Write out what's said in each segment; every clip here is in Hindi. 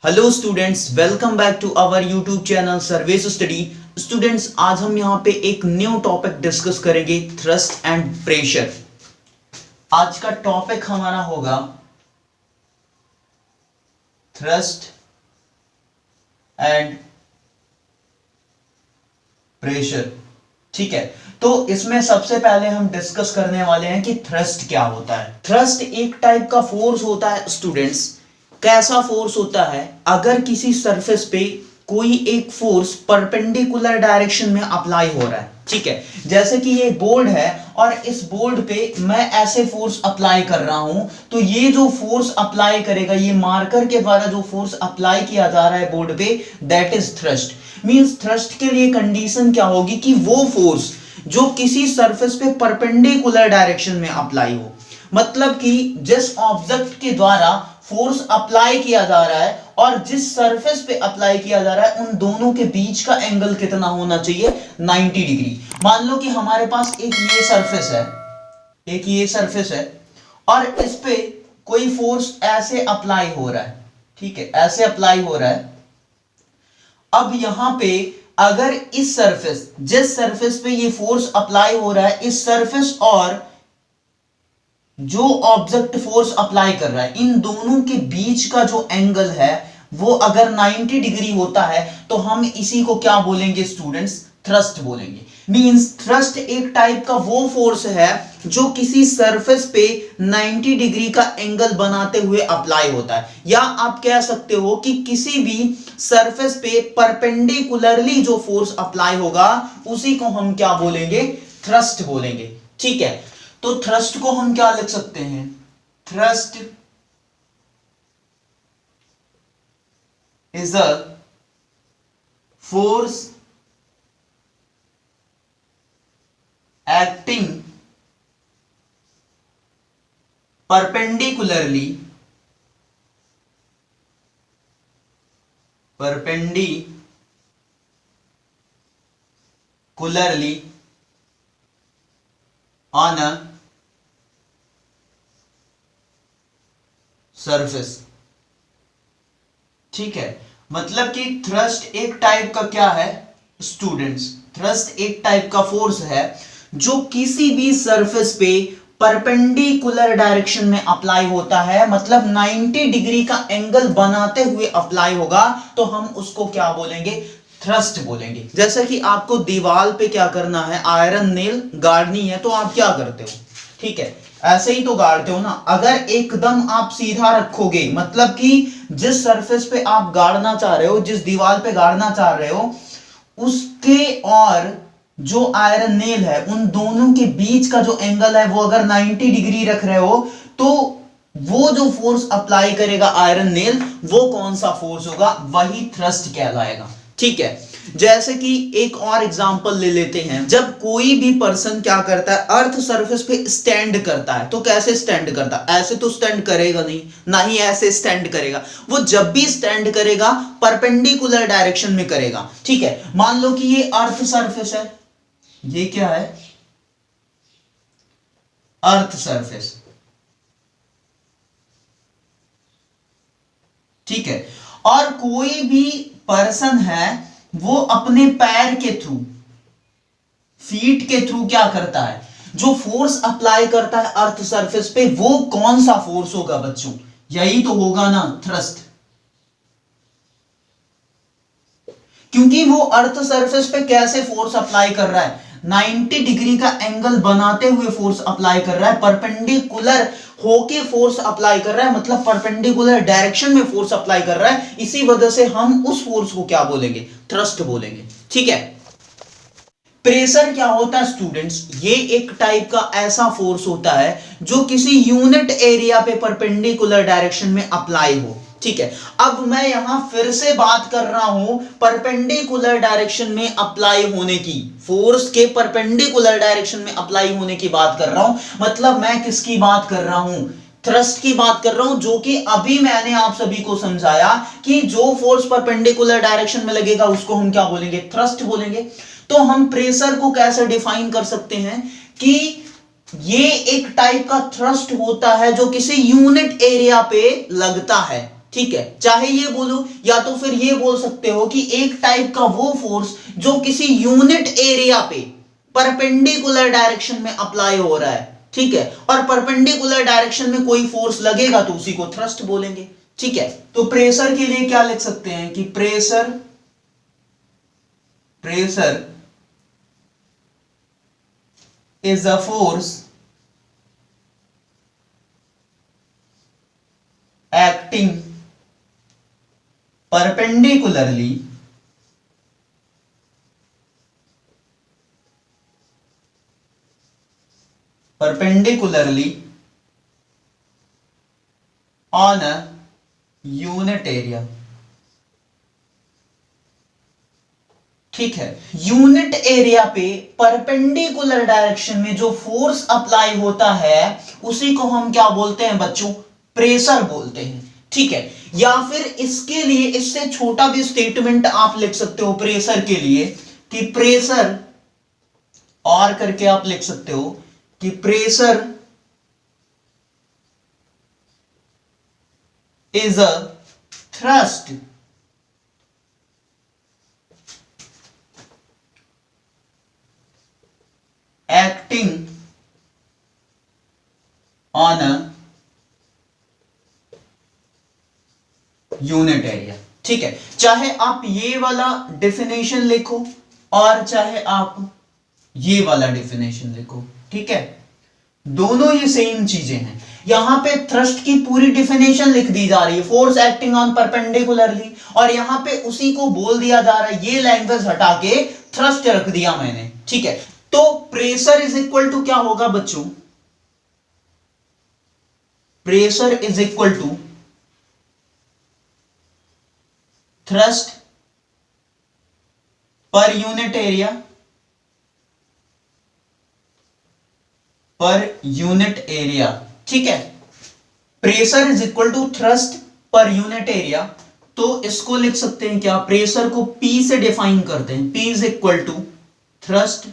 Hello students, welcome back to our YouTube channel सर्वेस स्टडी। स्टूडेंट्स, आज हम यहाँ पे एक न्यू टॉपिक डिस्कस करेंगे, थ्रस्ट एंड प्रेशर। आज का टॉपिक हमारा होगा थ्रस्ट एंड प्रेशर। ठीक है, तो इसमें सबसे पहले हम डिस्कस करने वाले हैं कि थ्रस्ट क्या होता है। थ्रस्ट एक टाइप का फोर्स होता है स्टूडेंट्स। कैसा फोर्स होता है? अगर किसी सरफेस पे कोई एक फोर्स परपेंडिकुलर डायरेक्शन में अप्लाई हो रहा है, ठीक है, जैसे कि ये बोर्ड है और इस बोर्ड पे मैं ऐसे फोर्स अप्लाई कर रहा हूं, तो ये जो फोर्स अप्लाई करेगा, ये मार्कर के द्वारा जो फोर्स अप्लाई किया जा रहा है बोर्ड पे, that is thrust. Means thrust के लिए कंडीशन क्या होगी कि वो फोर्स जो किसी सरफेस पे परपेंडिकुलर डायरेक्शन में अप्लाई हो, मतलब कि जिस ऑब्जेक्ट के द्वारा फोर्स अप्लाई किया जा रहा है और जिस सरफेस पे अप्लाई किया जा रहा है, उन दोनों के बीच का एंगल कितना होना चाहिए? 90 डिग्री। मान लो कि हमारे पास एक ये सरफेस है और इस पे कोई फोर्स ऐसे अप्लाई हो रहा है, ठीक है, ऐसे अप्लाई हो रहा है। अब यहां पे अगर इस सरफेस, जिस सरफेस पे ये फोर्स अप्लाई हो रहा है, इस सरफेस और जो ऑब्जेक्ट फोर्स अप्लाई कर रहा है, इन दोनों के बीच का जो एंगल है वो अगर 90 डिग्री होता है, तो हम इसी को क्या बोलेंगे स्टूडेंट्स? थ्रस्ट बोलेंगे। मींस थ्रस्ट एक टाइप का वो फोर्स है जो किसी सरफेस पे 90 डिग्री का एंगल बनाते हुए अप्लाई होता है, या आप कह सकते हो कि किसी भी सरफेस पे परपेंडिकुलरली जो फोर्स अप्लाई होगा उसी को हम क्या बोलेंगे? थ्रस्ट बोलेंगे। ठीक है, तो थ्रस्ट को हम क्या लिख सकते हैं? Thrust is a force acting perpendicularly on a surface। ठीक है, मतलब कि थ्रस्ट एक टाइप का क्या है स्टूडेंट्स? थ्रस्ट एक टाइप का फोर्स है जो किसी भी सरफेस पे परपेंडिकुलर डायरेक्शन में अप्लाई होता है, मतलब 90 डिग्री का एंगल बनाते हुए अप्लाई होगा, तो हम उसको क्या बोलेंगे? थ्रस्ट बोलेंगे। जैसे कि आपको दीवार पे क्या करना है, आयरन नेल गाड़नी है, तो आप क्या करते हो? ठीक है, ऐसे ही तो गाड़ते हो ना। अगर एकदम आप सीधा रखोगे, मतलब कि जिस सरफेस पे आप गाड़ना चाह रहे हो, जिस दीवार पे गाड़ना चाह रहे हो, उसके और जो आयरन नेल है, उन दोनों के बीच का जो एंगल है वो अगर 90 डिग्री रख रहे हो, तो वो जो फोर्स अप्लाई करेगा आयरन नेल, वो कौन सा फोर्स होगा? वही थ्रस्ट कहलाएगा। ठीक है, जैसे कि एक और एग्जांपल ले लेते हैं। जब कोई भी पर्सन क्या करता है, अर्थ सरफेस पे स्टैंड करता है, तो कैसे स्टैंड करता है? ऐसे तो स्टैंड करेगा नहीं, ना ही ऐसे स्टैंड करेगा। वो जब भी स्टैंड करेगा परपेंडिकुलर डायरेक्शन में करेगा। ठीक है, मान लो कि ये अर्थ सरफेस है, ये क्या है? Earth surface. ठीक है, और कोई भी पर्सन है, वो अपने पैर के थ्रू, फीट के थ्रू क्या करता है? जो फोर्स अप्लाई करता है अर्थ सरफेस पे, वो कौन सा फोर्स होगा बच्चों? यही तो होगा ना, थ्रस्ट। क्योंकि वो अर्थ सरफेस पे कैसे फोर्स अप्लाई कर रहा है? 90 डिग्री का एंगल बनाते हुए फोर्स अप्लाई कर रहा है, परपेंडिकुलर होके फोर्स अप्लाई कर रहा है, मतलब परपेंडिकुलर डायरेक्शन में फोर्स अप्लाई कर रहा है। इसी वजह से हम उस फोर्स को क्या बोलेंगे? थ्रस्ट बोलेंगे। ठीक है, प्रेशर क्या होता है स्टूडेंट्स? ये एक टाइप का ऐसा फोर्स होता है जो किसी यूनिट एरिया पे परपेंडिकुलर डायरेक्शन में अप्लाई हो। ठीक है, अब मैं यहां फिर से बात कर रहा हूं परपेंडिकुलर डायरेक्शन में अप्लाई होने की, फोर्स के परपेंडिकुलर डायरेक्शन में अप्लाई होने की बात कर रहा हूं। मतलब मैं किसकी बात कर रहा हूं? थ्रस्ट की बात कर रहा हूं, जो कि अभी मैंने आप सभी को समझाया कि जो फोर्स परपेंडिकुलर डायरेक्शन में लगेगा उसको हम क्या बोलेंगे? थ्रस्ट बोलेंगे। तो हम प्रेशर को कैसे डिफाइन कर सकते हैं कि ये एक टाइप का थ्रस्ट होता है जो किसी यूनिट एरिया पे लगता है। ठीक है, चाहे ये बोलो या तो फिर ये बोल सकते हो कि एक टाइप का वो फोर्स जो किसी यूनिट एरिया पे परपेंडिकुलर डायरेक्शन में अप्लाई हो रहा है, ठीक है, और परपेंडिकुलर डायरेक्शन में कोई फोर्स लगेगा तो उसी को थ्रस्ट बोलेंगे, ठीक है। तो प्रेशर के लिए क्या लिख सकते हैं कि pressure is a force acting perpendicularly on a unit area। ठीक है, यूनिट एरिया पे परपेंडिकुलर डायरेक्शन में जो फोर्स अप्लाई होता है उसी को हम क्या बोलते हैं बच्चों, प्रेशर बोलते हैं, ठीक है। या फिर इसके लिए इससे छोटा भी स्टेटमेंट आप लिख सकते हो प्रेशर के लिए कि प्रेशर, और करके आप लिख सकते हो कि pressure is a thrust acting on a unit area। ठीक है, चाहे आप ये वाला डेफिनेशन लिखो और चाहे आप ये वाला डेफिनेशन लिखो, ठीक है, दोनों ये सेम चीजें हैं। यहां पे थ्रस्ट की पूरी डेफिनेशन लिख दी जा रही है, फोर्स एक्टिंग ऑन परपेंडिकुलरली, और यहां पे उसी को बोल दिया जा रहा है, ये लैंग्वेज हटा के थ्रस्ट रख दिया मैंने, ठीक है। तो प्रेशर इज इक्वल टू क्या होगा बच्चों, pressure is equal to thrust per unit area, ठीक है। Pressure is equal to thrust per unit area, तो इसको लिख सकते हैं क्या, प्रेशर को P से डिफाइन करते हैं, P is equal to thrust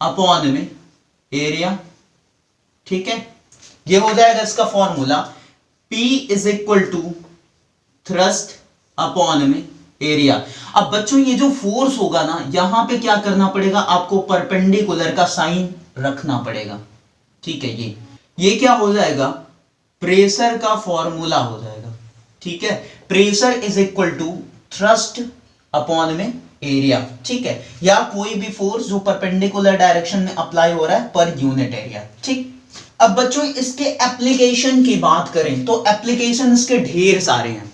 upon में एरिया, ठीक है। ये हो जाएगा इसका formula, P is equal to thrust upon में एरिया। अब बच्चों ये जो फोर्स होगा ना, यहां पे क्या करना पड़ेगा, आपको परपेंडिकुलर का साइन रखना पड़ेगा, ठीक है। ये क्या हो जाएगा, प्रेशर का फॉर्मूला हो जाएगा, ठीक है। Pressure is equal to thrust upon में एरिया, ठीक है, या कोई भी फोर्स जो परपेंडिकुलर डायरेक्शन में अप्लाई हो रहा है पर यूनिट एरिया, ठीक। अब बच्चों इसके एप्लीकेशन की बात करें तो एप्लीकेशन इसके ढेर सारे हैं,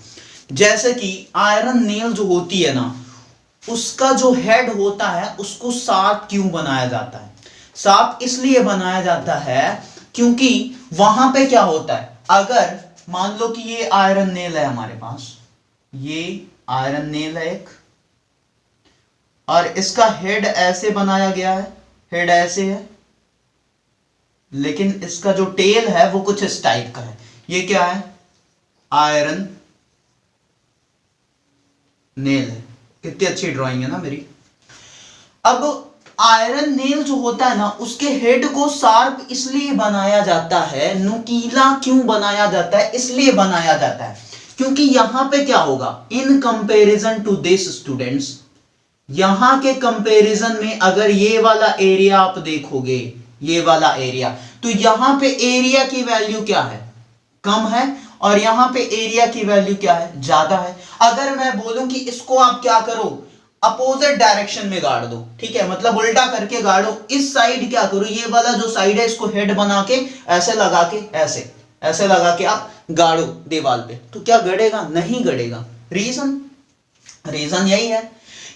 जैसे कि आयरन नेल जो होती है ना, उसका जो हेड होता है उसको शार्प क्यों बनाया जाता है, शार्प इसलिए बनाया जाता है क्योंकि वहां पे क्या होता है, अगर मान लो कि ये आयरन नेल है हमारे पास, ये आयरन नेल है एक, और इसका हेड ऐसे बनाया गया है, हेड ऐसे है, लेकिन इसका जो टेल है वो कुछ इस टाइप का है। ये क्या है, आयरन नेल है। कितनी अच्छी ड्राइंग है ना मेरी। अब आयरन नेल जो होता है ना, उसके हेड को शार्प इसलिए बनाया जाता है, नुकीला क्यों बनाया जाता है, इसलिए बनाया जाता है क्योंकि यहां पे क्या होगा, in comparison to this students, यहां के कंपैरिजन में अगर ये वाला एरिया आप देखोगे, ये वाला एरिया, तो यहां पे एरिया की वैल्यू क्या है, कम है, और यहां पे एरिया की वैल्यू क्या है, ज्यादा है। अगर मैं बोलूं कि इसको आप क्या करो, अपोजिट डायरेक्शन में गाड़ दो, ठीक है, मतलब उल्टा करके गाड़ो, इस साइड क्या करो, ये वाला जो साइड है इसको हेड बना के ऐसे लगा के, ऐसे लगा के आप गाड़ो दीवार पे, तो क्या गड़ेगा, नहीं गड़ेगा। रीजन यही है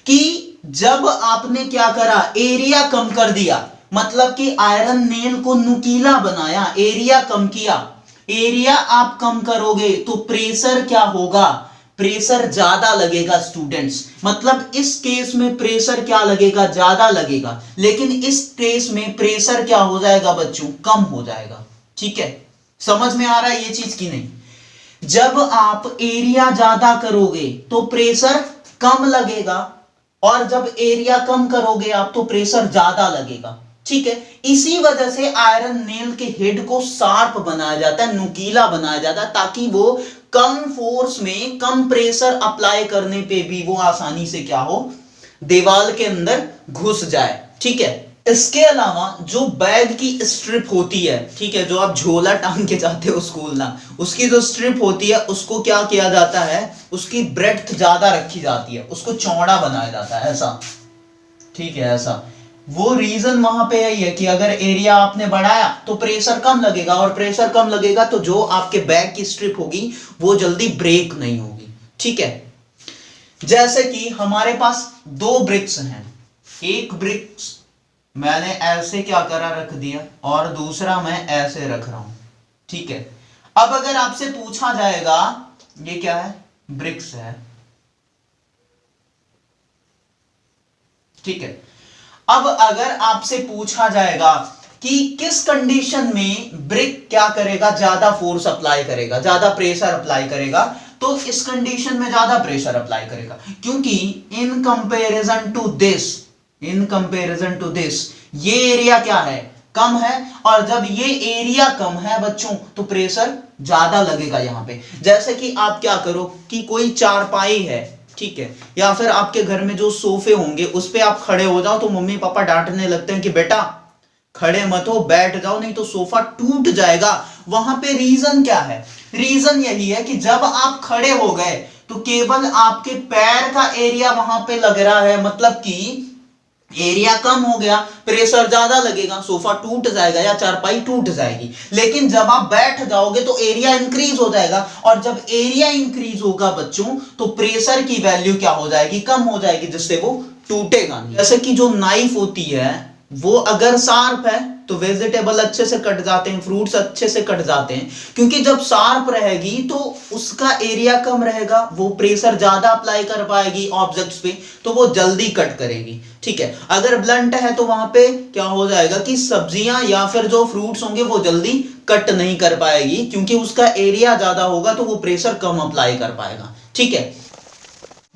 कि जब आपने क्या करा, एरिया कम कर दिया, मतलब कि आयरन नेल को नुकीला बनाया, एरिया कम किया, एरिया आप कम करोगे तो प्रेशर क्या होगा, प्रेशर ज्यादा लगेगा स्टूडेंट्स, मतलब इस केस में प्रेशर क्या लगेगा, ज्यादा लगेगा, लेकिन इस केस में प्रेशर क्या हो जाएगा बच्चों, कम हो जाएगा, ठीक है। समझ में आ रहा है ये चीज की नहीं, जब आप एरिया ज्यादा करोगे तो प्रेशर कम लगेगा, और जब एरिया कम करोगे आप तो प्रेशर ज्यादा लगेगा, ठीक है, इसी वजह से आयरन नेल के हेड को शार्प बनाया जाता है, नुकीला बनाया जाता है, ताकि वो कम फोर्स में कम प्रेशर अप्लाई करने पे भी वो आसानी से क्या हो, दीवार के अंदर घुस जाए। ठीक है, इसके अलावा जो बैग की स्ट्रिप होती है, ठीक है, जो आप झोला टांग के जाते हो स्कूल ना, उसकी जो स्ट्रिप होती है उसको क्या किया जाता है, उसकी ब्रेड्थ ज्यादा रखी जाती है, उसको चौड़ा बनाया जाता है, ऐसा। ठीक है, ऐसा। वो रीजन वहां पे यही है कि अगर एरिया आपने बढ़ाया तो प्रेशर कम लगेगा, और प्रेशर कम लगेगा तो जो आपके बैग की स्ट्रिप होगी वो जल्दी ब्रेक नहीं होगी। ठीक है, जैसे कि हमारे पास दो ब्रिक्स हैं, एक ब्रिक्स मैंने ऐसे क्या करा, रख दिया, और दूसरा मैं ऐसे रख रहा हूं। ठीक है, अब अगर आपसे पूछा जाएगा ये क्या है, ब्रिक्स है। ठीक है, अब अगर आपसे पूछा जाएगा कि किस कंडीशन में ब्रिक क्या करेगा, ज्यादा फोर्स अप्लाई करेगा, ज्यादा प्रेशर अप्लाई करेगा, तो इस कंडीशन में ज्यादा प्रेशर अप्लाई करेगा, क्योंकि इन कंपैरिजन टू दिस ये एरिया क्या है, कम है, और जब ये एरिया कम है बच्चों तो प्रेशर ज्यादा लगेगा यहां पे। जैसे कि आप क्या करो कि कोई चारपाई है, ठीक है, या फिर आपके घर में जो सोफे होंगे उस पे आप खड़े हो जाओ तो मम्मी पापा डांटने लगते हैं कि बेटा खड़े मत हो, बैठ जाओ, नहीं तो सोफा टूट जाएगा। वहां पे रीजन क्या है, रीजन यही है कि जब आप खड़े हो गए तो केवल आपके पैर का एरिया वहां पे लग रहा है, मतलब कि एरिया कम हो गया, प्रेशर ज्यादा लगेगा, सोफा टूट जाएगा या चारपाई टूट जाएगी। लेकिन जब आप बैठ जाओगे तो एरिया इंक्रीज हो जाएगा, और जब एरिया इंक्रीज होगा बच्चों तो प्रेशर की वैल्यू क्या हो जाएगी, कम हो जाएगी, जिससे वो टूटेगा नहीं। जैसे कि जो नाइफ होती है वो अगर शार्प है तो वेजिटेबल अच्छे से कट जाते हैं, फ्रूट्स अच्छे से कट जाते हैं, क्योंकि जब शार्प रहेगी तो उसका एरिया कम रहेगा, वो प्रेशर ज्यादा अप्लाई कर पाएगी ऑब्जेक्ट्स पे, तो वो जल्दी कट करेगी। ठीक है, अगर ब्लंट है तो वहां पे क्या हो जाएगा कि सब्जियां या फिर जो फ्रूट्स होंगे वो जल्दी कट नहीं कर पाएगी, क्योंकि उसका एरिया ज्यादा होगा तो वो प्रेशर कम अप्लाई कर पाएगा। ठीक है,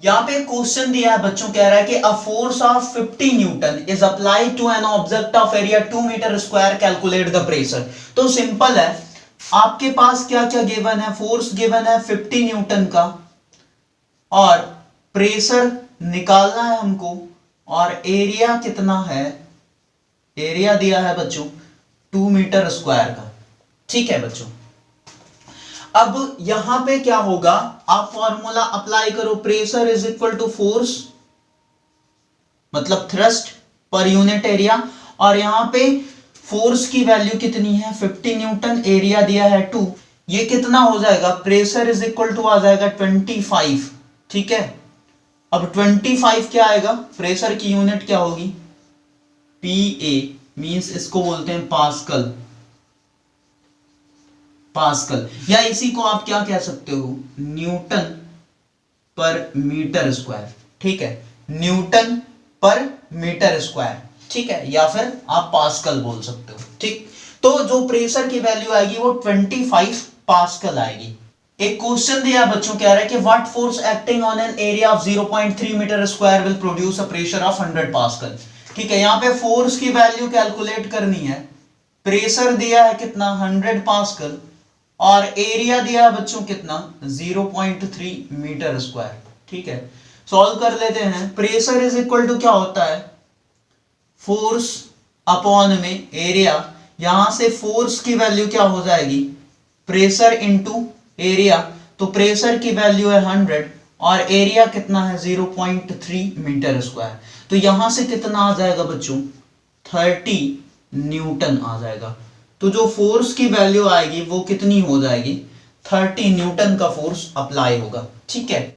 यहां पे क्वेश्चन दिया है बच्चों, कह रहा है कि a force of 50 newton is applied to an object of area 2 metre square, calculate the pressure. तो सिंपल है, आपके पास क्या क्या गिवन है, फोर्स गिवन है 50 न्यूटन का, और प्रेशर निकालना है हमको, और एरिया कितना है, एरिया दिया है बच्चों 2 मीटर स्क्वायर का। ठीक है बच्चों, अब यहां पे क्या होगा, आप फॉर्मूला अप्लाई करो, pressure is equal to force मतलब थ्रस्ट पर यूनिट एरिया, और यहां पे फोर्स की वैल्यू कितनी है 50 न्यूटन, एरिया दिया है 2, ये कितना हो जाएगा, प्रेशर इज इक्वल टू आ जाएगा 25। ठीक है, अब 25 क्या आएगा, प्रेशर की यूनिट क्या होगी, पीए, मींस इसको बोलते हैं पास्कल, पास्कल, या इसी को आप क्या कह सकते हो, न्यूटन पर मीटर स्क्वायर। ठीक है, न्यूटन पर मीटर स्क्वायर, ठीक है, या फिर आप पास्कल बोल सकते हो। ठीक, तो जो प्रेशर की वैल्यू आएगी वो 25 पास्कल आएगी। एक क्वेश्चन दिया बच्चों, कह रहा है कि what force acting on an area of 0.3 metre square will produce a pressure of 100 pascal. ठीक है, यहां पे फोर्स की वैल्यू कैलकुलेट करनी है, प्रेशर दिया है कितना 100 पास्कल, और एरिया दिया है बच्चों कितना 0.3 मीटर स्क्वायर। ठीक है, सॉल्व कर लेते हैं। प्रेशर इज इक्वल टू क्या होता है, फोर्स अपॉन में एरिया, यहां से फोर्स की वैल्यू क्या हो जाएगी, प्रेशर इनटू एरिया, तो प्रेशर की वैल्यू है 100 और एरिया कितना है 0.3 मीटर स्क्वायर, तो यहां से कितना आ जाएगा बच्चों 30 न्यूटन आ जाएगा। तो जो फोर्स की वैल्यू आएगी वो कितनी हो जाएगी, 30 न्यूटन का फोर्स अप्लाई होगा। ठीक है,